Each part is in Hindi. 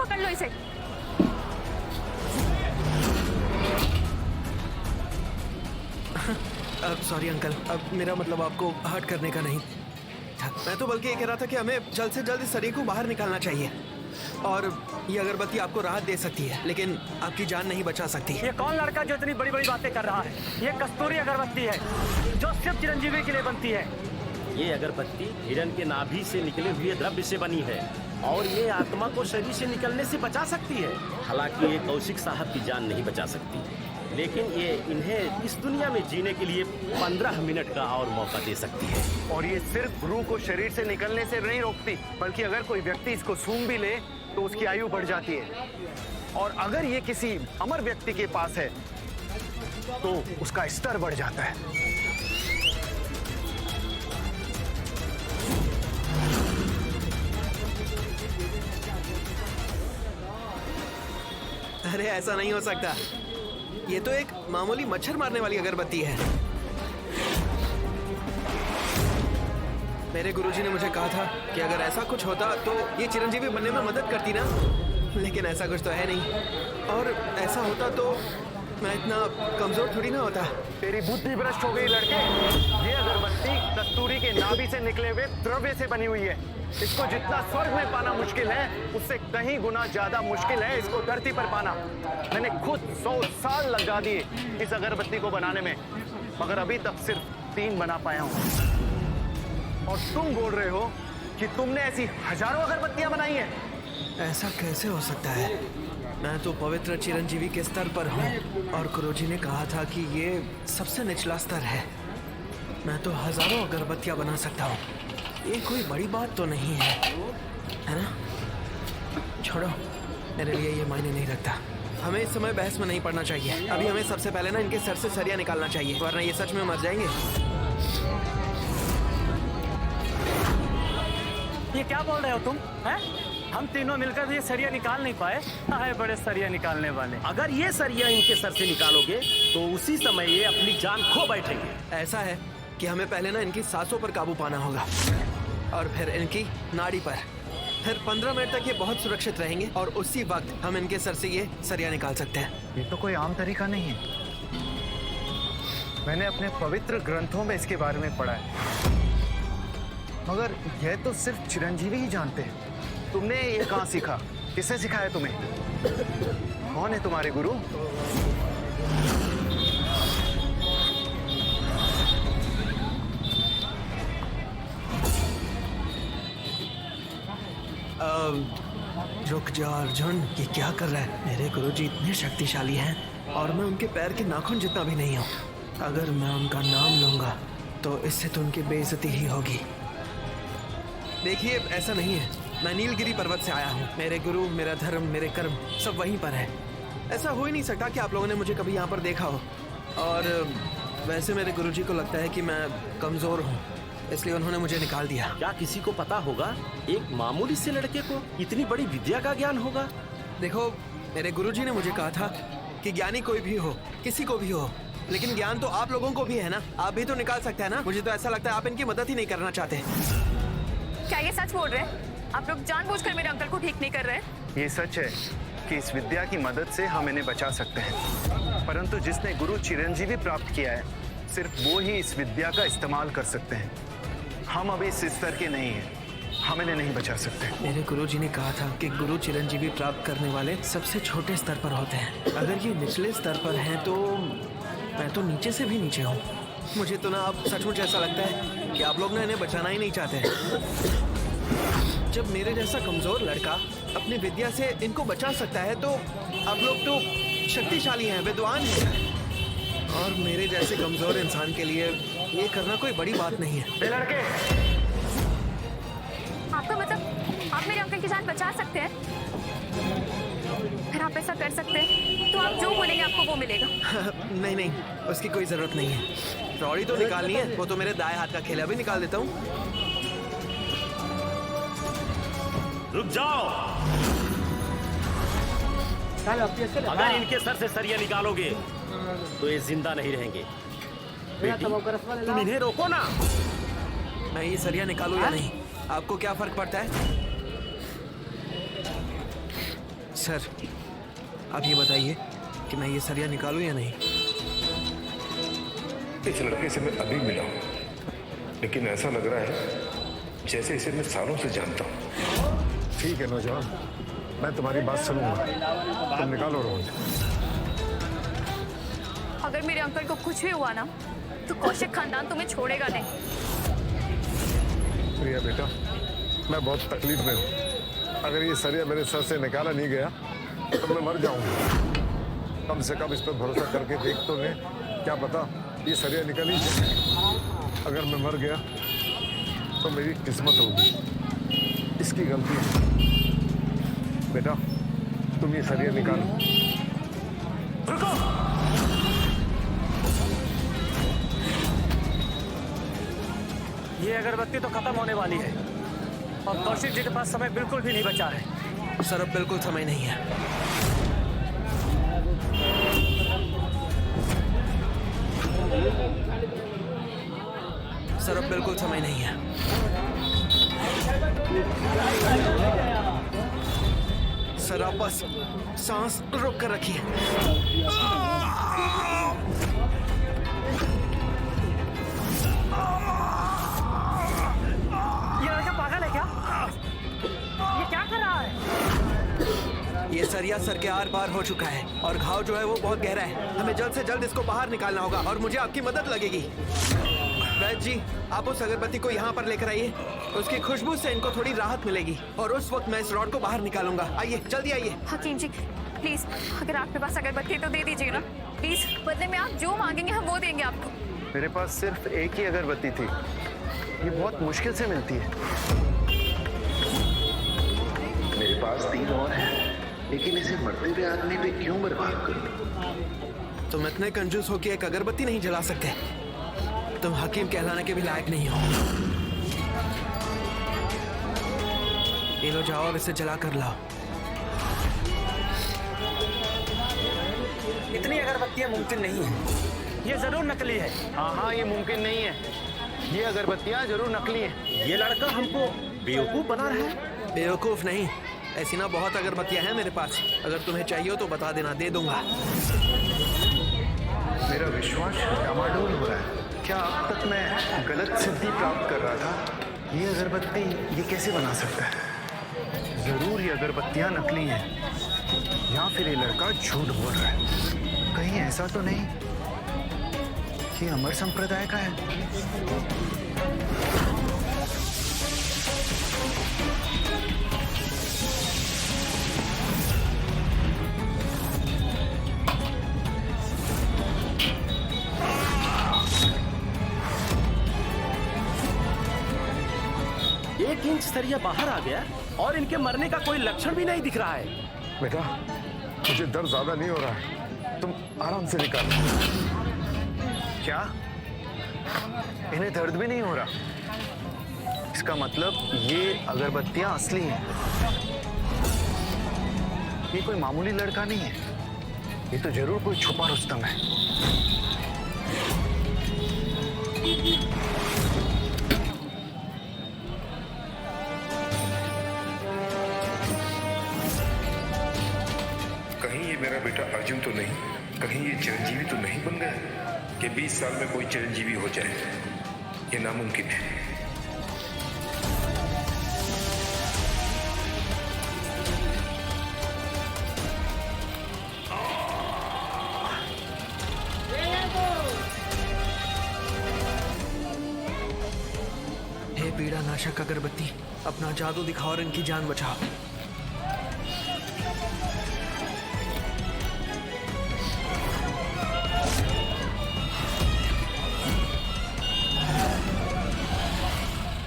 पकड़ लो इसे। सॉरी अंकल, अब मेरा मतलब आपको हर्ट करने का नहीं था। मैं तो बल्कि ये कह रहा था कि हमें जल्द से जल्द इस शरीर को बाहर निकालना चाहिए। और ये अगरबत्ती आपको राहत दे सकती है, लेकिन आपकी जान नहीं बचा सकती। ये कौन लड़का जो इतनी बड़ी बड़ी बातें कर रहा है? ये कस्तूरी अगरबत्ती है जो सिर्फ चिरंजीवी के लिए बनती है। ये अगरबत्ती हिरण के नाभि से निकले हुए द्रव्य से बनी है और ये आत्मा को शरीर से निकलने से बचा सकती है। हालांकि ये कौशिक साहब की जान नहीं बचा सकती, लेकिन ये इन्हें इस दुनिया में जीने के लिए 15 मिनट का और मौका दे सकती है। और ये सिर्फ रूह को शरीर से निकलने से नहीं रोकती, बल्कि अगर कोई व्यक्ति इसको सूंघ भी ले तो उसकी आयु बढ़ जाती है। और अगर ये किसी अमर व्यक्ति के पास है तो उसका स्तर बढ़ जाता है। अरे ऐसा नहीं हो सकता, ये तो एक मामूली मच्छर मारने वाली अगरबत्ती है। मेरे गुरुजी ने मुझे कहा था कि अगर ऐसा कुछ होता तो ये चिरंजीवी बनने में मदद करती ना, लेकिन ऐसा कुछ तो है नहीं। और ऐसा होता तो मैं इतना कमजोर थोड़ी ना होता। तेरी बुद्धि भ्रष्ट हो गई लड़के। ये अगरबत्ती कस्तूरी के नाभि से निकले हुए द्रव्य से बनी हुई है। इसको जितना स्वर्ग में पाना मुश्किल है, उससे कहीं गुना ज्यादा मुश्किल है इसको धरती पर पाना। मैंने खुद 100 साल लगा दिए इस अगरबत्ती को बनाने में, मगर अभी तक सिर्फ 3 बना पाया हूँ। और तुम बोल रहे हो कि तुमने ऐसी हजारों अगरबत्तियां बनाई हैं? ऐसा कैसे हो सकता है? मैं तो पवित्र चिरंजीवी के स्तर पर हूँ और गुरुजी ने कहा था कि ये सबसे निचला स्तर है। मैं तो हजारों अगरबत्तियां बना सकता हूँ, ये कोई बड़ी बात तो नहीं है ना? छोड़ो, मेरे लिए ये मायने नहीं रखता। हमें इस समय बहस में नहीं पड़ना चाहिए। अभी हमें सबसे पहले ना इनके सर से सरिया निकालना चाहिए, वरना ये सच में मर जाएंगे। ये क्या बोल रहे हो तुम? हैं? हम तीनों मिलकर ये सरिया निकाल नहीं पाए। हाय बड़े सरिया निकालने वाले। अगर ये सरिया इनके सर से निकालोगे तो उसी समय ये अपनी जान खो बैठेंगे। ऐसा है कि हमें पहले ना इनकी सांसों पर काबू पाना होगा और फिर इनकी नाड़ी पर। फिर 15 मिनट तक ये बहुत सुरक्षित रहेंगे और उसी वक्त हम इनके सर से ये सरिया निकाल सकते हैं। ये तो कोई आम तरीका नहीं है। मैंने अपने पवित्र ग्रंथों में इसके बारे में पढ़ा है, मगर यह तो सिर्फ चिरंजीवी ही जानते हैं। तुमने ये कहाँ सीखा? किसने सिखाया तुम्हें? कौन है तुम्हारे गुरु? रुक जा अर्जुन, ये क्या कर रहा है? मेरे गुरुजी इतने शक्तिशाली हैं और मैं उनके पैर के नाखून जितना भी नहीं हूँ। अगर मैं उनका नाम लूंगा तो इससे तो उनकी बेइज्जती ही होगी। देखिए, ऐसा नहीं है, मैं नीलगिरी पर्वत से आया हूँ। मेरे गुरु, मेरा धर्म, मेरे कर्म सब वहीं पर है। ऐसा हो ही नहीं सकता कि आप लोगों ने मुझे कभी यहाँ पर देखा हो। और वैसे मेरे गुरुजी को लगता है कि मैं कमजोर हूँ, इसलिए उन्होंने मुझे निकाल दिया। क्या किसी को पता होगा एक मामूली से लड़के को इतनी बड़ी विद्या का ज्ञान होगा? देखो, मेरे गुरुजी ने मुझे कहा था कि ज्ञानी कोई भी हो, किसी को भी हो, लेकिन ज्ञान तो आप लोगों को भी है ना। आप भी तो निकाल सकते हैं ना। मुझे तो ऐसा लगता है आप इनकी मदद ही नहीं करना चाहते। क्या ये सच बोल रहे हैं? आप लोग जानबूझकर मेरे अंकल को ठीक नहीं कर रहे? ये सच है कि इस विद्या की मदद से हम इन्हें बचा सकते हैं, परंतु जिसने गुरु चिरंजीवी प्राप्त किया है, सिर्फ वो ही इस विद्या का इस्तेमाल कर सकते हैं। हम अभी इस स्तर के नहीं हैं, हम इन्हें नहीं बचा सकते। मेरे गुरुजी ने कहा था कि गुरु चिरंजीवी प्राप्त करने वाले सबसे छोटे स्तर पर होते हैं। अगर ये निचले स्तर पर हैं तो मैं तो नीचे से भी नीचे हूँ। मुझे तो ना अब सचमुच ऐसा लगता है कि आप लोग ना इन्हें बचाना ही नहीं चाहते। जब मेरे जैसा कमजोर लड़का अपनी विद्या से इनको बचा सकता है तो आप लोग तो शक्तिशाली हैं, विद्वान हैं, और मेरे जैसे कमजोर इंसान के लिए ये करना कोई बड़ी बात नहीं है। ये लड़के, आपका मतलब आप मेरे अंकल की जान बचा सकते हैं? अगर आप ऐसा कर सकते हैं तो आप जो बोलेंगे आपको वो मिलेगा। नहीं नहीं, उसकी कोई जरूरत नहीं है। रौड़ी तो निकालनी है, वो तो मेरे दाएं हाथ का खेल है, अभी निकाल देता हूँ। रुक जाओ। अगर इनके सर से सरिया निकालोगे तो ये जिंदा नहीं रहेंगे। बेटी, तुम इन्हें रोको ना। मैं ये सरिया निकालूं या नहीं, आपको क्या फर्क पड़ता है? सर, आप ये बताइए कि मैं ये सरिया निकालूं या नहीं? इस लड़के से मैं अभी मिला हूं, लेकिन ऐसा लग रहा है जैसे इसे मैं सालों से जानता हूं। ठीक है नौजवान, मैं तुम्हारी बात सुनूंगा। तुम निकालो रोज। अगर मेरे अंकल को कुछ भी हुआ ना तो कौशिक खानदान तुम्हें छोड़ेगा नहीं। प्रिया बेटा, मैं बहुत तकलीफ में हूँ। अगर ये सरिया मेरे सर से निकाला नहीं गया तो मैं मर जाऊंगा। कम से कम इस पर भरोसा करके देख तो ले, क्या पता ये सरिया निकल ही जाए। अगर मैं मर गया तो मेरी किस्मत होगी, इसकी गलती है। बेटा तुम ये सरिया निकालो। रुको! ये अगरबत्ती तो खत्म होने वाली है और कौशिक जी के पास समय बिल्कुल भी नहीं बचा है। सर, अब बिल्कुल समय नहीं है। सर, अब बिल्कुल समय नहीं है। सर, आप बस सांस रोक कर रखिए। ये लड़का पागल है क्या? ये क्या कर रहा है? ये सरिया सर के आर पार हो चुका है और घाव जो है वो बहुत गहरा है। हमें जल्द से जल्द इसको बाहर निकालना होगा और मुझे आपकी मदद लगेगी। वैद्य जी, आप उस अगरबत्ती को यहाँ पर लेकर आइए। उसकी खुशबू से इनको थोड़ी राहत मिलेगी और उस वक्त मैं इस रॉड को बाहर निकालूंगा। आइए, जल्दी आइए। हकीम जी प्लीज, अगर आपके पास अगरबत्ती तो दे दीजिए ना प्लीज। बदले में आप जो मांगेंगे हम वो देंगे आपको। मेरे पास सिर्फ एक ही अगरबत्ती थी, ये बहुत मुश्किल से मिलती है। मेरे पास 3 और हैं, लेकिन इसे मरते हुए आदमी पे क्यों बर्बाद करूं? तुम इतने कंजूस हो कि एक अगरबत्ती नहीं जला सकते। तुम हकीम कहलाने के भी लायक नहीं हो। ये लो, जाओ और इसे जला कर लाओ। इतनी अगरबत्तियां मुमकिन नहीं है। ये जरूर नकली है। हाँ, ये मुमकिन नहीं है। ये अगरबत्तियां जरूर नकली हैं। ये लड़का हमको बेवकूफ बना रहा है। बेवकूफ नहीं, ऐसी ना बहुत अगरबत्तियां हैं मेरे पास। अगर तुम्हें चाहिए हो तो बता देना, दे दूंगा। मेरा विश्वास डामाडोल हो रहा है। क्या अब तक मैं गलत सिद्धि प्राप्त कर रहा था? ये अगरबत्ती ये कैसे बना सकता है? जरूर ये अगरबत्तियां नकली हैं या फिर ये लड़का झूठ बोल रहा है। कहीं ऐसा तो नहीं ये अमर संप्रदाय का है? एक इंच सरिया बाहर आ गया और इनके मरने का कोई लक्षण भी नहीं दिख रहा है। बेटा मुझे दर्द ज्यादा नहीं हो रहा है, तुम आराम से निकालो। क्या इन्हें दर्द भी नहीं हो रहा? इसका मतलब ये अगरबत्तियां असली हैं। ये कोई मामूली लड़का नहीं है, ये तो जरूर कोई छुपा रुस्तम है। कहीं ये मेरा बेटा अर्जुन तो नहीं, कहीं ये चिरंजीवी तो नहीं बन गया कि 20 साल में कोई चिरंजीवी हो जाए? ये नामुमकिन है। हे पीड़ा नाशक अगरबत्ती, अपना जादू दिखाओ और इनकी जान बचाओ।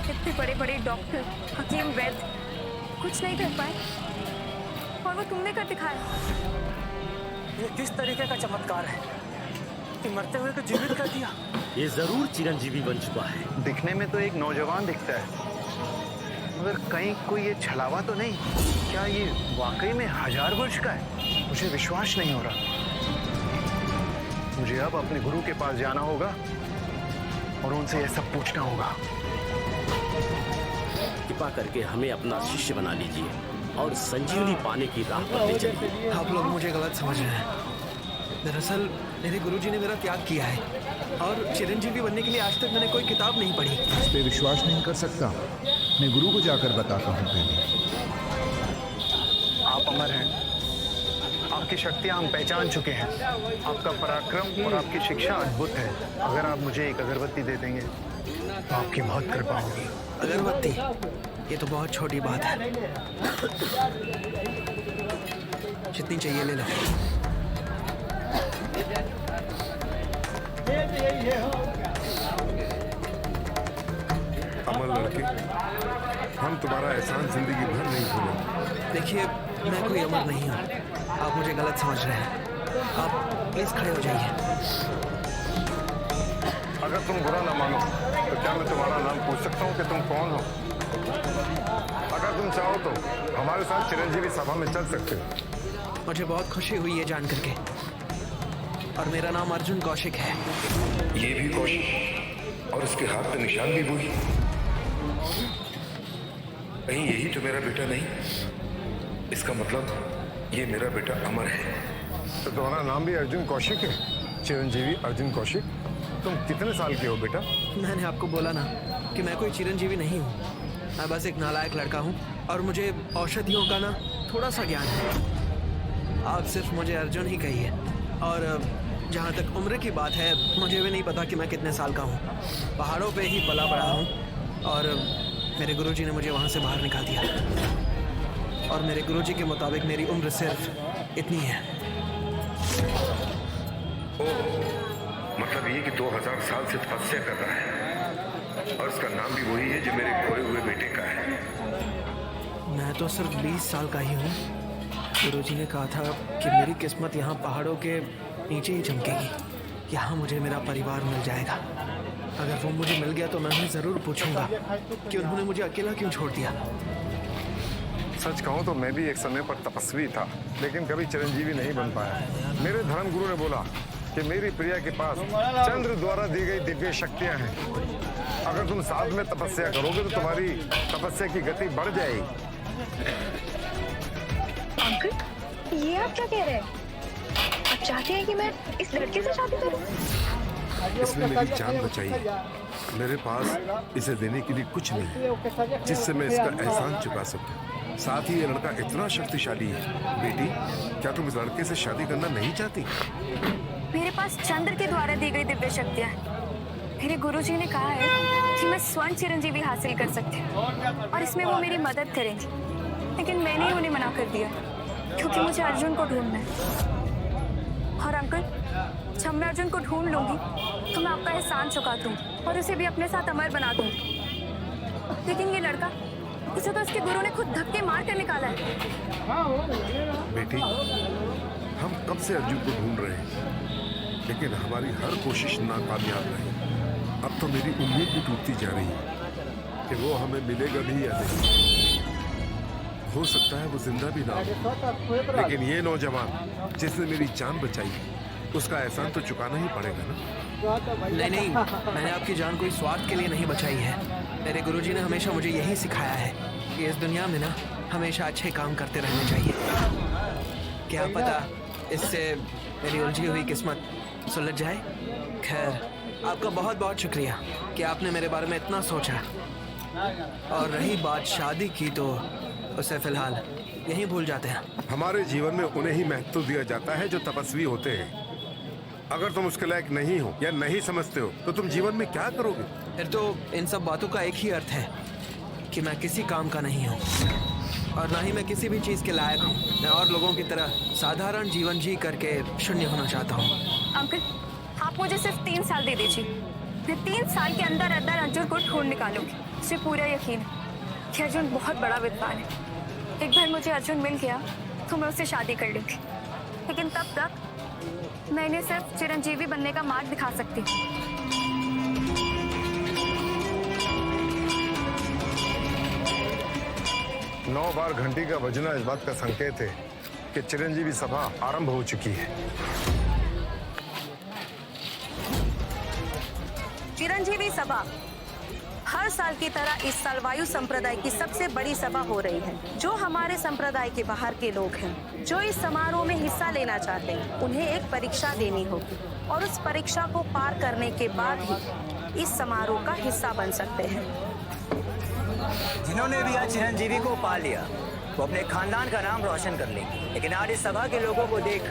इतने बड़े बड़े डॉक्टर, हकीम, वैद्य कुछ नहीं कर पाए और वो तुमने कर दिखाया। ये किस तरीके का चमत्कार है कि मरते हुए को जीवित कर दिया? ये जरूर चिरंजीवी बन चुका है। दिखने में तो एक नौजवान दिखता है, मगर कहीं कोई ये छलावा तो नहीं? क्या ये वाकई में 1000 वर्ष का है? मुझे विश्वास नहीं हो रहा। मुझे अब अपने गुरु के पास जाना होगा और उनसे यह सब पूछना होगा। कृपा करके हमें अपना शिष्य बना लीजिए और संजीवनी पाने की राह पर ले चले। आप लोग मुझे गलत समझ रहे हैं। दरअसल मेरे गुरुजी ने मेरा त्याग किया है और चिरंजीवी बनने के लिए आज तक मैंने कोई किताब नहीं पढ़ी। इस पे विश्वास नहीं कर सकता। मैं गुरु को जाकर बताता हूँ पहले। आप अमर हैं, आपकी शक्तियां हम पहचान चुके हैं। आपका पराक्रम और आपकी शिक्षा अद्भुत है। अगर आप मुझे एक अगरबत्ती दे देंगे तो आपकी बहुत कृपा होगी। अगरबत्ती, ये तो बहुत छोटी बात है। जितनी चाहिए ले लो। अमर लड़के, हम तुम्हारा एहसान जिंदगी भर नहीं भूलेंगे। देखिए, मैं कोई अमर नहीं हूँ। आप मुझे गलत समझ रहे हैं। आप प्लीज खड़े हो जाइए। अगर तुम बुरा ना मानो तो क्या मैं तुम्हारा नाम पूछ सकता हूँ कि तुम कौन हो? अगर तुम चाहो तो हमारे साथ चिरंजीवी सभा में चल सकते हो। मुझे बहुत खुशी हुई है जान करके। और मेरा नाम अर्जुन कौशिक है। ये भी कौशिक और उसके हाथ पे निशान भी वही। कहीं यही तो मेरा बेटा नहीं? इसका मतलब ये मेरा बेटा अमर है। तो तुम्हारा नाम भी अर्जुन कौशिक है? चिरंजीवी अर्जुन कौशिक। तुम कितने साल के हो बेटा? मैंने आपको बोला ना कि मैं कोई चिरंजीवी नहीं हूँ। मैं बस एक नालायक लड़का हूँ और मुझे औषधियों का ना थोड़ा सा ज्ञान है। आप सिर्फ मुझे अर्जुन ही कहिए। और जहाँ तक उम्र की बात है, मुझे भी नहीं पता कि मैं कितने साल का हूँ। पहाड़ों पे ही पला बड़ा हूँ और मेरे गुरुजी ने मुझे वहाँ से बाहर निकाल दिया। और मेरे गुरुजी के मुताबिक मेरी उम्र सिर्फ इतनी है। मतलब ये कि 2000 साल से तपस्या कर रहा है और उसका नाम भी वही है जो मेरे खोए हुए बेटे का है। मैं तो सिर्फ 20 साल का ही हूँ। गुरुजी ने कहा था कि मेरी किस्मत यहाँ पहाड़ों के नीचे ही चमकेगी। यहाँ मुझे मेरा परिवार मिल जाएगा। अगर वो मुझे मिल गया तो मैं उन्हें ज़रूर पूछूंगा कि उन्होंने मुझे अकेला क्यों छोड़ दिया। सच कहूँ तो मैं भी एक समय पर तपस्वी था, लेकिन कभी चिरंजीवी नहीं बन पाया। मेरे धर्म गुरु ने बोला कि मेरी प्रिया के पास चंद्र द्वारा दी गई दिव्य शक्तियां हैं। अगर तुम साथ में तपस्या करोगे तो तुम्हारी तपस्या की गति बढ़ जाएगी। अंकल, ये आप क्या कह रहे हैं? आप चाहते हैं कि मैं इस लड़के से शादी करूं? इसने मेरी जान बचाई है। मेरे पास इसे देने के लिए कुछ नहीं है जिससे मैं इसका एहसान चुका सकूं। साथ ही ये लड़का इतना शक्तिशाली है। बेटी, क्या तुम इस लड़के से शादी करना नहीं चाहती? मेरे पास चंद्र के द्वारा दी गई दिव्य शक्तियां हैं। मेरे गुरुजी ने कहा है कि मैं स्वर्ण चिरंजीवी हासिल कर सकती हूँ और इसमें वो मेरी मदद करेंगे। लेकिन मैंने ही उन्हें मना कर दिया क्योंकि मुझे अर्जुन को ढूंढना है। और अंकल, जब मैं अर्जुन को ढूंढ लूंगी तो मैं आपका एहसान चुका दूंगी और उसे भी अपने साथ अमर बना दूंगी। लेकिन ये लड़का, इसे तो इसके गुरु ने खुद धक्के मार कर निकाला है। बेटी, हम कब से अर्जुन को ढूंढ रहे हैं, लेकिन हमारी हर कोशिश नाकामयाब रही। अब तो मेरी उम्मीद भी टूटती जा रही है कि वो हमें मिलेगा भी या नहीं। हो सकता है वो जिंदा भी ना हो, लेकिन ये नौजवान जिसने मेरी जान बचाई, उसका एहसान तो चुकाना ही पड़ेगा ना। नहीं, मैंने आपकी जान कोई स्वार्थ के लिए नहीं बचाई है। मेरे गुरुजी ने हमेशा मुझे यही सिखाया है कि इस दुनिया में ना हमेशा अच्छे काम करते रहने चाहिए। क्या पता इससे मेरी उलझी हुई किस्मत सुलझ जाए। खैर, आपका बहुत बहुत शुक्रिया कि आपने मेरे बारे में इतना सोचा। और रही बात शादी की, तो उसे फिलहाल यहीं भूल जाते हैं। हमारे जीवन में उन्हें ही महत्व दिया जाता है जो तपस्वी होते हैं। अगर तुम उसके लायक नहीं हो या नहीं समझते हो तो तुम जीवन में क्या करोगे? फिर तो इन सब बातों का एक ही अर्थ है कि मैं किसी काम का नहीं हूँ और ना ही मैं किसी भी चीज़ के लायक हूँ। मैं और लोगों की तरह साधारण जीवन जी करके शून्य होना चाहता हूँ। अंकल, आप मुझे सिर्फ 3 साल दे दीजिए। मैं 3 साल के अंदर अंदर अर्जुन को ढूंढ निकालूंगी। मुझे पूरा यकीन है कि अर्जुन बहुत बड़ा विद्वान है। एक बार मुझे अर्जुन मिल गया तो मैं उससे शादी कर लूंगी। लेकिन तब तक मैं इन्हें सिर्फ चिरंजीवी बनने का मार्ग दिखा सकती हूँ। 9 बार घंटी का बजना इस बात का संकेत है कि चिरंजीवी सभा आरंभ हो चुकी है। चिरंजीवी सभा, हर साल की तरह इस साल वायु संप्रदाय की सबसे बड़ी सभा हो रही है। जो हमारे संप्रदाय के बाहर के लोग हैं, जो इस समारोह में हिस्सा लेना चाहते हैं, उन्हें एक परीक्षा देनी होगी और उस परीक्षा को पार करने के बाद ही इस समारोह का हिस्सा बन सकते हैं। जिन्होंने भी आज चिरंजीवी को पा लिया वो अपने खानदान का नाम रोशन कर लेंगे, लेकिन आज इस सभा के लोगों को देख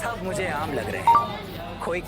सब मुझे आम लग रहे हैं। कोई